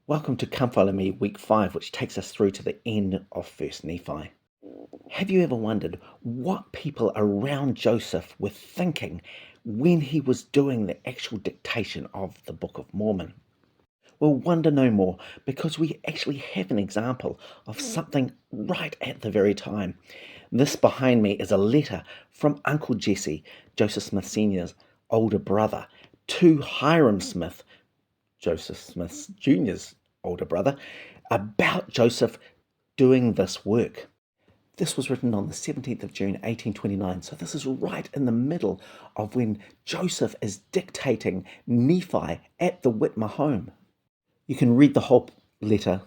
Welcome to Come Follow Me Week 5, which takes us through to the end of 1Nephi. Have you ever wondered what people around Joseph were thinking when he was doing the actual dictation of the Book of Mormon? Well, wonder no more, because we actually have an example of something right at the very time. This behind me is a letter from Uncle Jesse, Joseph Smith Sr.'s older brother, to Hiram Smith, Joseph Smith Jr.'s older brother, about Joseph doing this work. This was written on the 17th of June, 1829. So this is right in the middle of when Joseph is dictating Nephi at the Whitmer home. You can read the whole letter.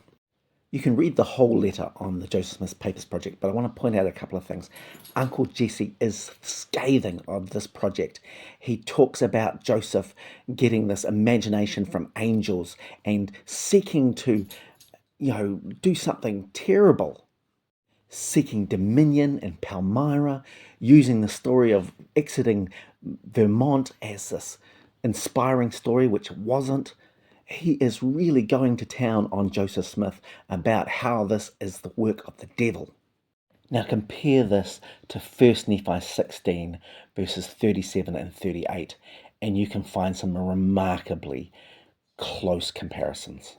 You can read the whole letter on the Joseph Smith Papers Project, but I want to point out a couple of things. Uncle Jesse is scathing of this project. He talks about Joseph getting this imagination from angels and seeking to, do something terrible, seeking dominion in Palmyra, using the story of exiting Vermont as this inspiring story, which it wasn't. He is really going to town on Joseph Smith about how this is the work of the devil. Now compare this to 1 Nephi 16 verses 37 and 38, and you can find some remarkably close comparisons.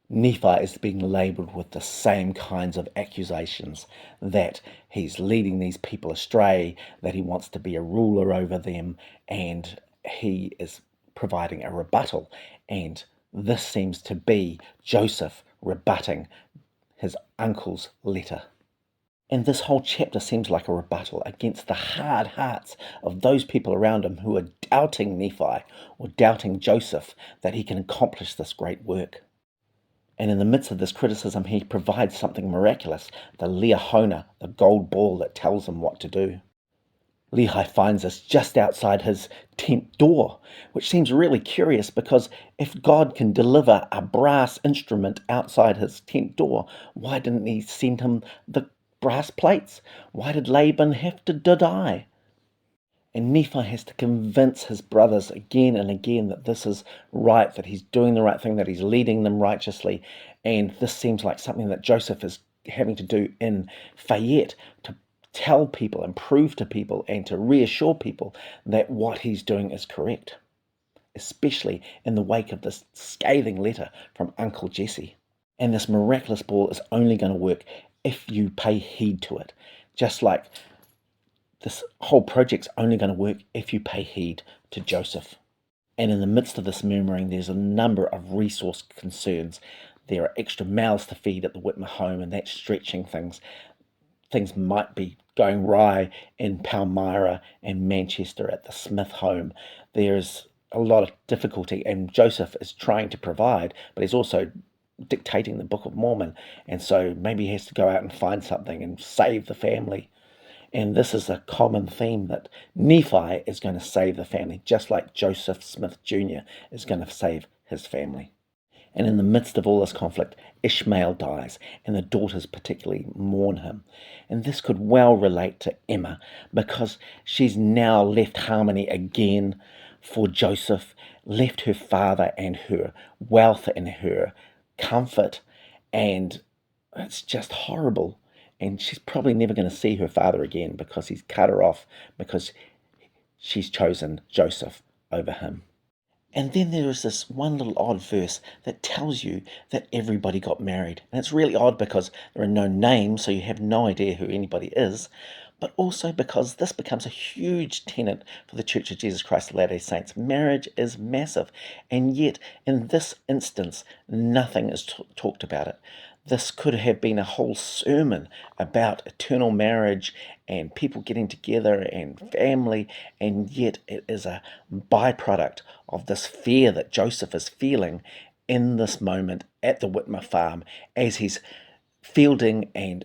Nephi is being labelled with the same kinds of accusations, that he's leading these people astray, that he wants to be a ruler over them, and he is providing a rebuttal. And this seems to be Joseph rebutting his uncle's letter. And this whole chapter seems like a rebuttal against the hard hearts of those people around him who are doubting Nephi or doubting Joseph that he can accomplish this great work. And in the midst of this criticism, he provides something miraculous, the Liahona, the gold ball that tells him what to do. Lehi finds us just outside his tent door, which seems really curious, because if God can deliver a brass instrument outside his tent door, why didn't he send him the brass plates? Why did Laban have to die? And Nephi has to convince his brothers again and again that this is right, that he's doing the right thing, that he's leading them righteously. And this seems like something that Joseph is having to do in Fayette, to tell people and prove to people and to reassure people that what he's doing is correct, especially in the wake of this scathing letter from Uncle Jesse. And this miraculous ball is only going to work if you pay heed to it, just like this whole project's only going to work if you pay heed to Joseph. And in the midst of this murmuring, there's a number of resource concerns. There are extra mouths to feed at the Whitmer home, and that's stretching things. Things might be going awry in Palmyra and Manchester at the Smith home. There's a lot of difficulty, and Joseph is trying to provide, but he's also dictating the Book of Mormon. And so maybe he has to go out and find something and save the family. And this is a common theme, that Nephi is going to save the family, just like Joseph Smith Jr. is going to save his family. And in the midst of all this conflict, Ishmael dies, and the daughters particularly mourn him. And this could well relate to Emma, because she's now left harmony again for Joseph, left her father and her wealth and her comfort, and it's just horrible. And she's probably never going to see her father again, because he's cut her off, because she's chosen Joseph over him. And then there is this one little odd verse that tells you that everybody got married. And it's really odd because there are no names, so you have no idea who anybody is, but also because this becomes a huge tenet for the Church of Jesus Christ of Latter-day Saints. Marriage is massive, and yet in this instance, nothing is talked about it. This could have been a whole sermon about eternal marriage and people getting together and family, and yet it is a byproduct of this fear that Joseph is feeling in this moment at the Whitmer farm, as he's fielding and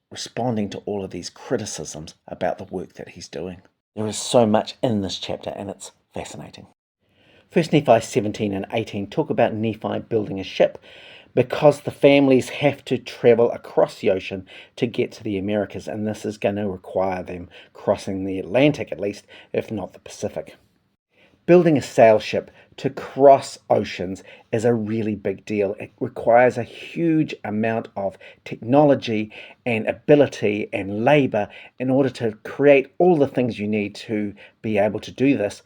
responding to all of these criticisms about the work that he's doing. There is so much in this chapter, and it's fascinating. 1 Nephi 17 and 18 talk about Nephi building a ship, because the families have to travel across the ocean to get to the Americas, and this is going to require them crossing the Atlantic, at least, if not the Pacific. Building a sail ship to cross oceans is a really big deal. It requires a huge amount of technology and ability and labor in order to create all the things you need to be able to do this.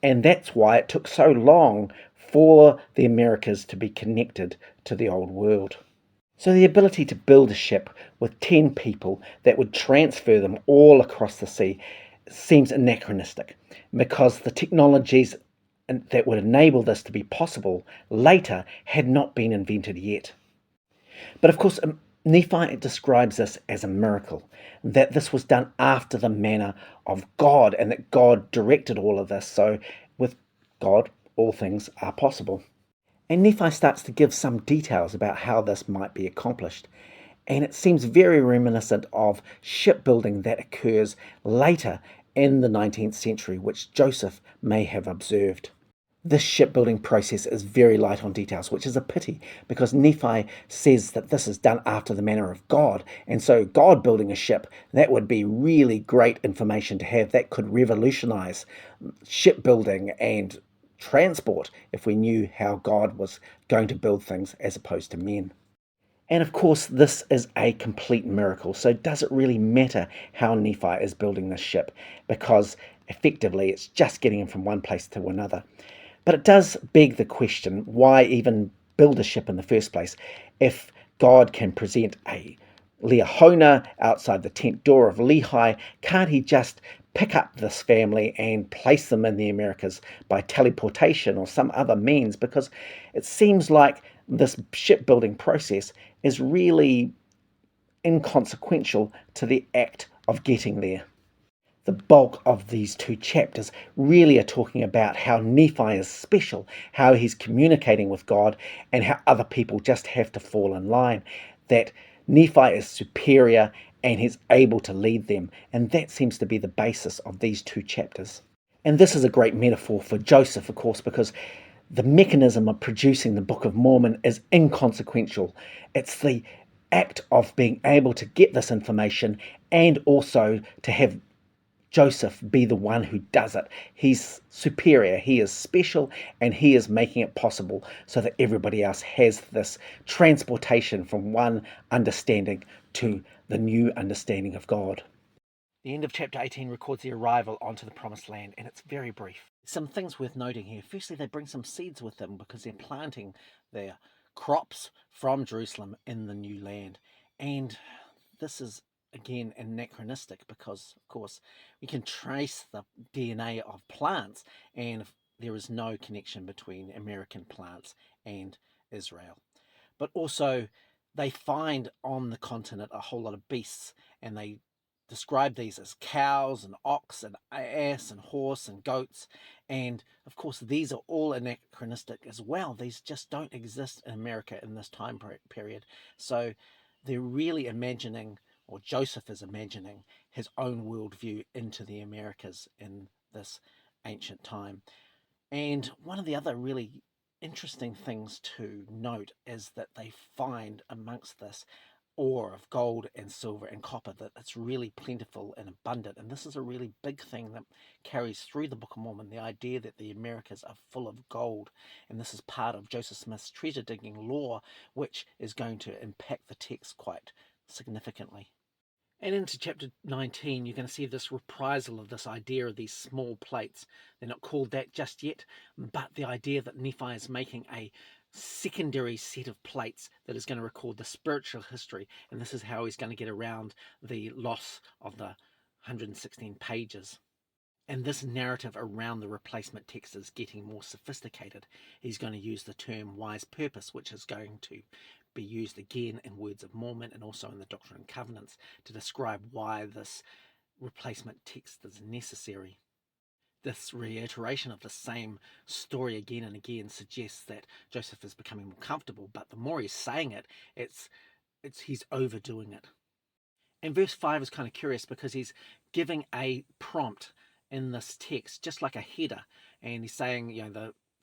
And that's why it took so long for the Americas to be connected to the old world. So the ability to build a ship with 10 people that would transfer them all across the sea seems anachronistic because the technologies that would enable this to be possible later had not been invented yet. But of course, Nephi describes this as a miracle, that this was done after the manner of God and that God directed all of this. So with God, all things are possible. And Nephi starts to give some details about how this might be accomplished. And it seems very reminiscent of shipbuilding that occurs later in the 19th century, which Joseph may have observed. This shipbuilding process is very light on details, which is a pity because Nephi says that this is done after the manner of God. And so, God building a ship, that would be really great information to have. That could revolutionize shipbuilding and transport if we knew how God was going to build things as opposed to men. And of course, this is a complete miracle. So, does it really matter how Nephi is building this ship? Because effectively, it's just getting him from one place to another. But it does beg the question, why even build a ship in the first place if God can present a Liahona outside the tent door of Lehi? Can't he just pick up this family and place them in the Americas by teleportation or some other means? Because it seems like this shipbuilding process is really inconsequential to the act of getting there. The bulk of these two chapters really are talking about how Nephi is special, how he's communicating with God, and how other people just have to fall in line. That Nephi is superior and he's able to lead them. And that seems to be the basis of these two chapters. And this is a great metaphor for Joseph, of course, because the mechanism of producing the Book of Mormon is inconsequential. It's the act of being able to get this information and also to have Joseph be the one who does it. He's superior, he is special, and he is making it possible so that everybody else has this transportation from one understanding to the new understanding of God. The end of chapter 18 records the arrival onto the promised land, and it's very brief. Some things worth noting here. Firstly, they bring some seeds with them because they're planting their crops from Jerusalem in the new land. And this is again anachronistic because, of course, we can trace the DNA of plants, and there is no connection between American plants and Israel. But also, they find on the continent a whole lot of beasts, and they describe these as cows and ox and ass and horse and goats. And of course, these are all anachronistic as well. These just don't exist in America in this time period. So they're really imagining, or Joseph is imagining, his own worldview into the Americas in this ancient time. And one of the other really interesting things to note is that they find amongst this ore of gold and silver and copper, that it's really plentiful and abundant. And this is a really big thing that carries through the Book of Mormon, the idea that the Americas are full of gold. And this is part of Joseph Smith's treasure digging lore, which is going to impact the text quite significantly. And into chapter 19, you're going to see this reprisal of this idea of these small plates. They're not called that just yet, but the idea that Nephi is making a secondary set of plates that is going to record the spiritual history. And this is how he's going to get around the loss of the 116 pages. And this narrative around the replacement text is getting more sophisticated. He's going to use the term wise purpose, which is going to be used again in Words of Mormon and also in the Doctrine and Covenants to describe why this replacement text is necessary. This reiteration of the same story again and again suggests that Joseph is becoming more comfortable, but the more he's saying it, he's overdoing it. And verse 5 is kind of curious because he's giving a prompt in this text, just like a header, and he's saying,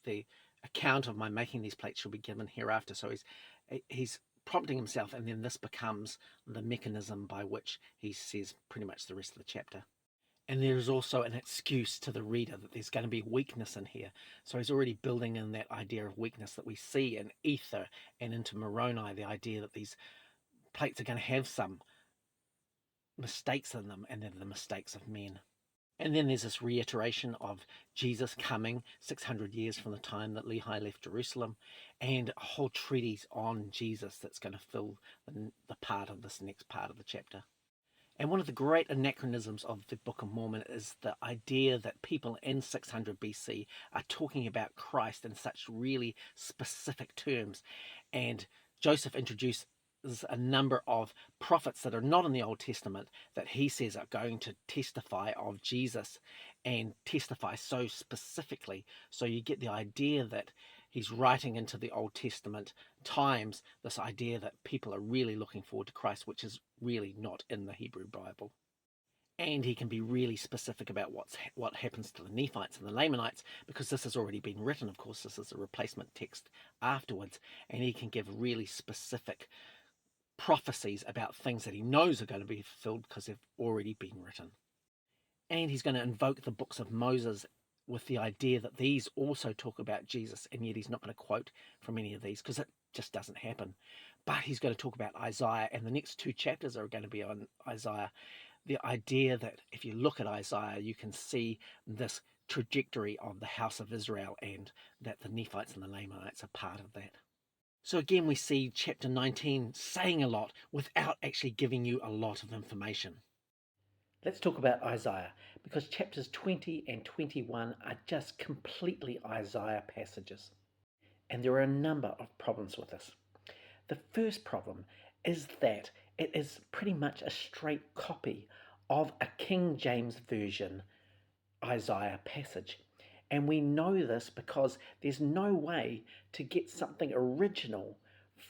the account of my making these plates shall be given hereafter. So he's prompting himself, and then this becomes the mechanism by which he says pretty much the rest of the chapter. And there is also an excuse to the reader that there's going to be weakness in here. So he's already building in that idea of weakness that we see in Ether and into Moroni, the idea that these plates are going to have some mistakes in them, and they're the mistakes of men. And then there's this reiteration of Jesus coming 600 years from the time that Lehi left Jerusalem, and a whole treatise on Jesus that's going to fill the part of this next part of the chapter. And one of the great anachronisms of the Book of Mormon is the idea that people in 600 BC are talking about Christ in such really specific terms. And Joseph introduces a number of prophets that are not in the Old Testament that he says are going to testify of Jesus and testify so specifically. So you get the idea that he's writing into the Old Testament times this idea that people are really looking forward to Christ, which is really not in the Hebrew Bible. And he can be really specific about what happens to the Nephites and the Lamanites, because this has already been written. Of course, this is a replacement text afterwards, and he can give really specific prophecies about things that he knows are going to be fulfilled because they've already been written. And he's going to invoke the books of Moses with the idea that these also talk about Jesus, and yet he's not going to quote from any of these because it just doesn't happen. But he's going to talk about Isaiah, and the next two chapters are going to be on Isaiah. The idea that if you look at Isaiah, you can see this trajectory of the house of Israel, and that the Nephites and the Lamanites are part of that. So again, we see chapter 19 saying a lot without actually giving you a lot of information. Let's talk about Isaiah, because chapters 20 and 21 are just completely Isaiah passages. And there are a number of problems with this. The first problem is that it is pretty much a straight copy of a King James Version Isaiah passage. And we know this because there's no way to get something original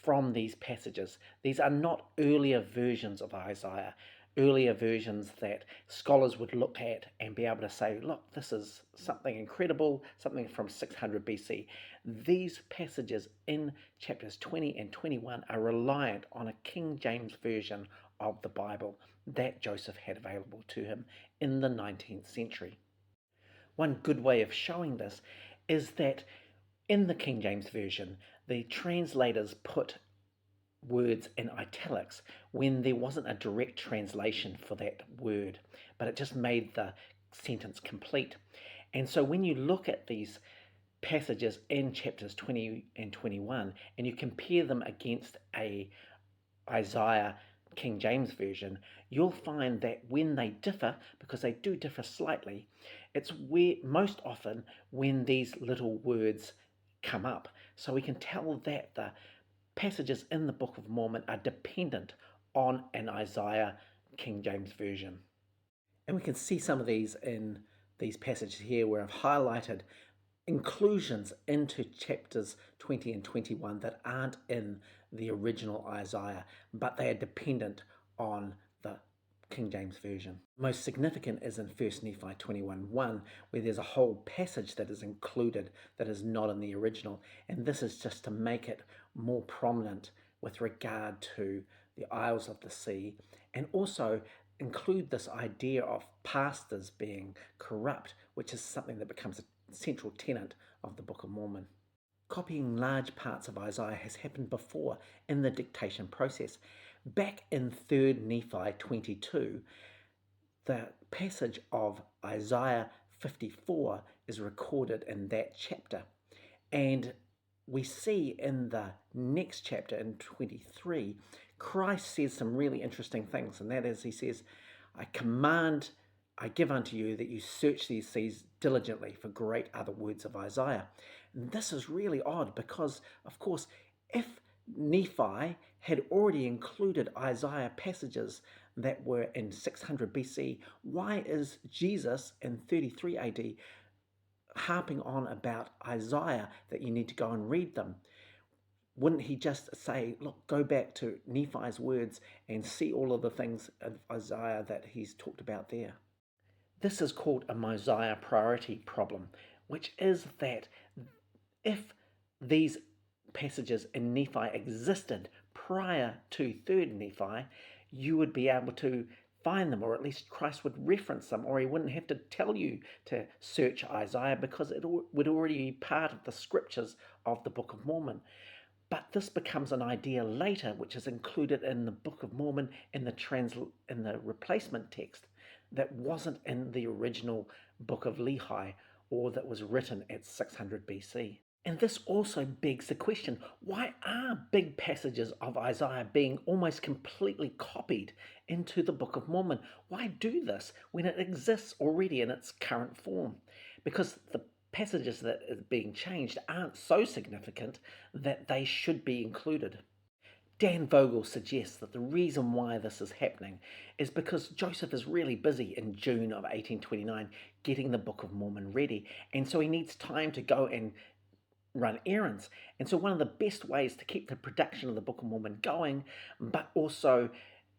from these passages. These are not earlier versions of Isaiah, earlier versions that scholars would look at and be able to say, look, this is something incredible, something from 600 BC. These passages in chapters 20 and 21 are reliant on a King James version of the Bible that Joseph had available to him in the 19th century. One good way of showing this is that in the King James Version, the translators put words in italics when there wasn't a direct translation for that word, but it just made the sentence complete. And so when you look at these passages in chapters 20 and 21 and you compare them against a Isaiah King James Version, you'll find that when they differ, because they do differ slightly, it's where most often when these little words come up. So we can tell that the passages in the Book of Mormon are dependent on an Isaiah King James Version. And we can see some of these in these passages here where I've highlighted inclusions into chapters 20 and 21 that aren't in the original Isaiah, but they are dependent on the King James Version. Most significant is in 1 Nephi 21:1, where there's a whole passage that is included that is not in the original, and this is just to make it more prominent with regard to the Isles of the Sea, and also include this idea of pastors being corrupt, which is something that becomes a central tenet of the Book of Mormon. Copying large parts of Isaiah has happened before in the dictation process. Back in 3 Nephi 22, the passage of Isaiah 54 is recorded in that chapter. And we see in the next chapter, in 23, Christ says some really interesting things. And that is, he says, I give unto you that you search these seas diligently for great other words of Isaiah. And this is really odd because, of course, if Nephi had already included Isaiah passages that were in 600 BC, why is Jesus in 33 AD harping on about Isaiah that you need to go and read them? Wouldn't he just say, look, go back to Nephi's words and see all of the things of Isaiah that he's talked about there? This is called a Mosiah priority problem, which is that if these passages in Nephi existed prior to 3 Nephi, you would be able to find them, or at least Christ would reference them, or he wouldn't have to tell you to search Isaiah because it would already be part of the scriptures of the Book of Mormon. But this becomes an idea later, which is included in the Book of Mormon in the replacement text that wasn't in the original Book of Lehi, or that was written at 600 BC. And this also begs the question, why are big passages of Isaiah being almost completely copied into the Book of Mormon? Why do this when it exists already in its current form? Because the passages that are being changed aren't so significant that they should be included. Dan Vogel suggests that the reason why this is happening is because Joseph is really busy in June of 1829 getting the Book of Mormon ready, and so he needs time to go and run errands. And so one of the best ways to keep the production of the Book of Mormon going, but also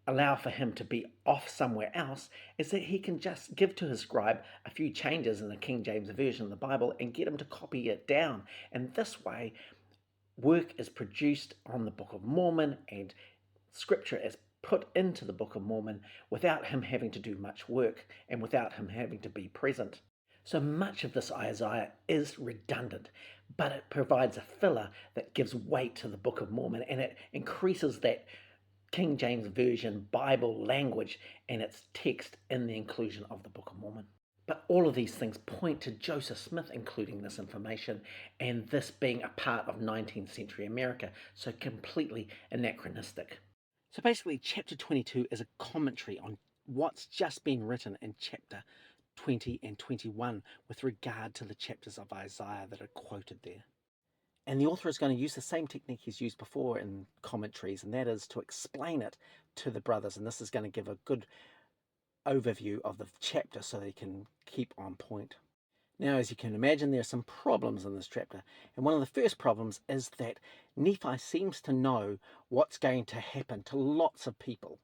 allow for him to be off somewhere else, is that he can just give to his scribe a few changes in the King James Version of the Bible and get him to copy it down. And this way, work is produced on the Book of Mormon and scripture is put into the Book of Mormon without him having to do much work and without him having to be present. So much of this Isaiah is redundant, but it provides a filler that gives weight to the Book of Mormon, and it increases that King James Version Bible language and its text in the inclusion of the Book of Mormon. But all of these things point to Joseph Smith including this information, and this being a part of 19th century America, so completely anachronistic. So basically, chapter 22 is a commentary on what's just been written in chapter 20 and 21 with regard to the chapters of Isaiah that are quoted there. And the author is going to use the same technique he's used before in commentaries, and that is to explain it to the brothers. And this is going to give a good overview of the chapter so they can keep on point. Now, as you can imagine, there are some problems in this chapter. And one of the first problems is that Nephi seems to know what's going to happen to lots of people,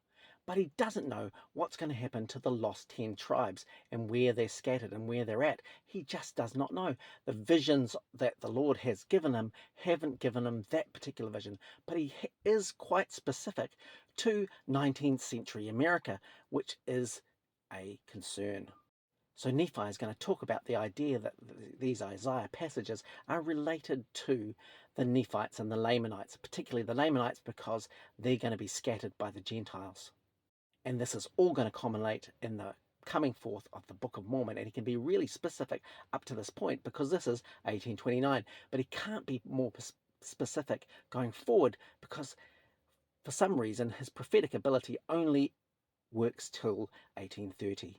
but he doesn't know what's going to happen to the lost 10 tribes and where they're scattered and where they're at. He just does not know. The visions that the Lord has given him haven't given him that particular vision, but he is quite specific to 19th century America, which is a concern. So Nephi is going to talk about the idea that these Isaiah passages are related to the Nephites and the Lamanites, particularly the Lamanites, because they're going to be scattered by the Gentiles. And this is all going to culminate in the coming forth of the Book of Mormon. And he can be really specific up to this point because this is 1829. But he can't be more specific going forward because for some reason his prophetic ability only works till 1830.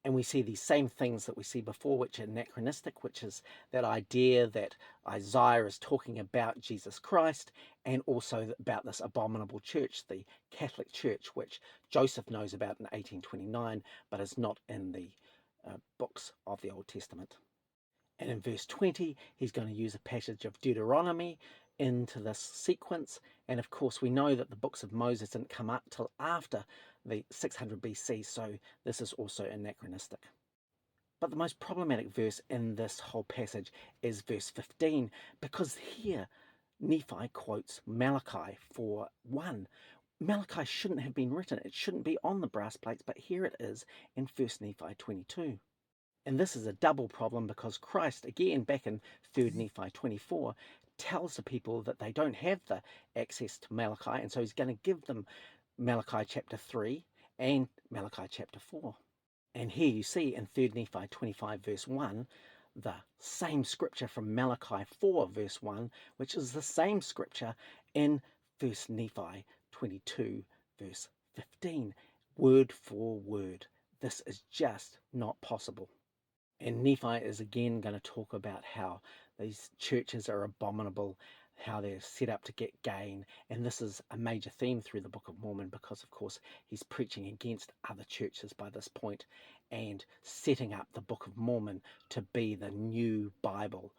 And we see these same things that we see before, which are anachronistic, which is that idea that Isaiah is talking about Jesus Christ and also about this abominable church, the Catholic Church, which Joseph knows about in 1829, but is not in the books of the Old Testament. And in verse 20, he's going to use a passage of Deuteronomy into this sequence. And of course, we know that the books of Moses didn't come up till after the 600 BC, so this is also anachronistic. But the most problematic verse in this whole passage is verse 15, because here Nephi quotes Malachi 4:1. Malachi shouldn't have been written. It shouldn't be on the brass plates, but here it is in 1 Nephi 22. And this is a double problem because Christ, again back in 3 Nephi 24, tells the people that they don't have the access to Malachi, and so he's going to give them Malachi chapter 3 and Malachi chapter 4. And here you see in 3 Nephi 25 verse 1, the same scripture from Malachi 4 verse 1, which is the same scripture in 1 Nephi 22 verse 15, word for word. This is just not possible. And Nephi is again going to talk about how these churches are abominable, how they're set up to get gain. And this is a major theme through the Book of Mormon because, of course, he's preaching against other churches by this point and setting up the Book of Mormon to be the new Bible.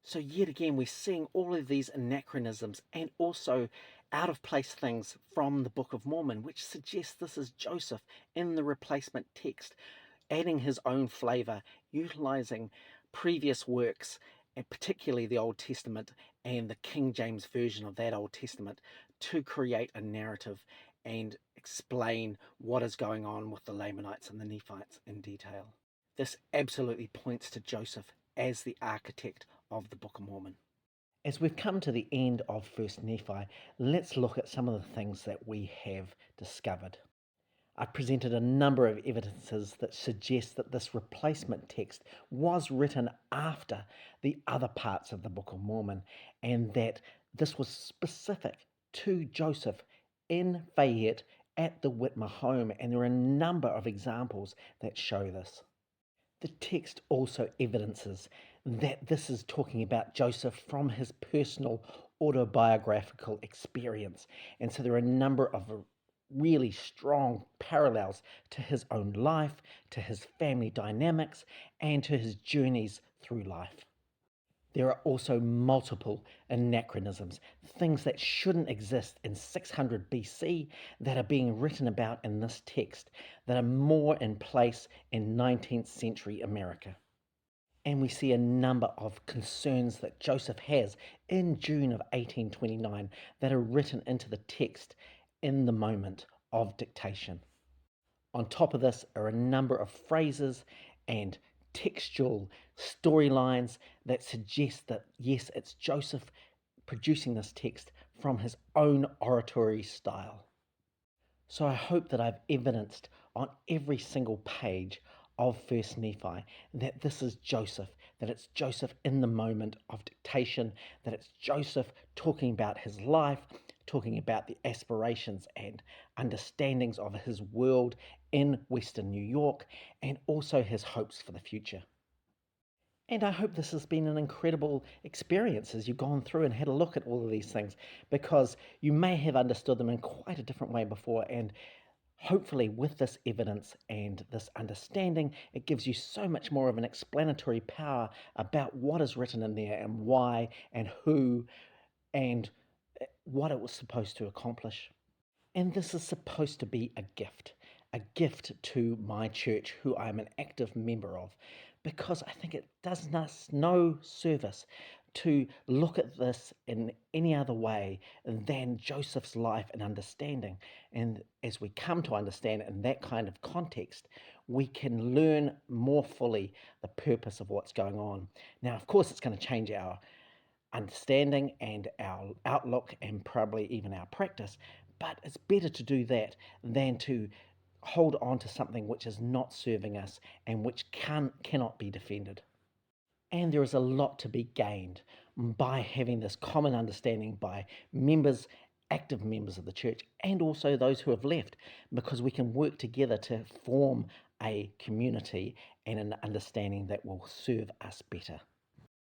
So yet again, we're seeing all of these anachronisms and also out of place things from the Book of Mormon, which suggests this is Joseph in the replacement text, adding his own flavor, utilizing previous works, and particularly the Old Testament and the King James Version of that Old Testament, to create a narrative and explain what is going on with the Lamanites and the Nephites in detail. This absolutely points to Joseph as the architect of the Book of Mormon. As we've come to the end of 1Nephi, let's look at some of the things that we have discovered. I presented a number of evidences that suggest that this replacement text was written after the other parts of the Book of Mormon, and that this was specific to Joseph in Fayette at the Whitmer home, and there are a number of examples that show this. The text also evidences that this is talking about Joseph from his personal autobiographical experience, and so there are a number of really strong parallels to his own life, to his family dynamics, and to his journeys through life. There are also multiple anachronisms, things that shouldn't exist in 600 BC that are being written about in this text that are more in place in 19th century America. And we see a number of concerns that Joseph has in June of 1829 that are written into the text in the moment of dictation. On top of this are a number of phrases and textual storylines that suggest that, yes, it's Joseph producing this text from his own oratory style. So I hope that I've evidenced on every single page of 1Nephi that this is Joseph, that it's Joseph in the moment of dictation, that it's Joseph talking about his life, talking about the aspirations and understandings of his world in Western New York, and also his hopes for the future. And I hope this has been an incredible experience as you've gone through and had a look at all of these things, because you may have understood them in quite a different way before, and hopefully with this evidence and this understanding, it gives you so much more of an explanatory power about what is written in there and why and who and what it was supposed to accomplish. And this is supposed to be a gift to my church, who I'm an active member of, because I think it does us no service to look at this in any other way than Joseph's life and understanding. And as we come to understand it in that kind of context, we can learn more fully the purpose of what's going on. Now, of course, it's going to change our understanding and our outlook and probably even our practice, but it's better to do that than to hold on to something which is not serving us and which cannot be defended. And there is a lot to be gained by having this common understanding by members, active members of the church, and also those who have left, because we can work together to form a community and an understanding that will serve us better.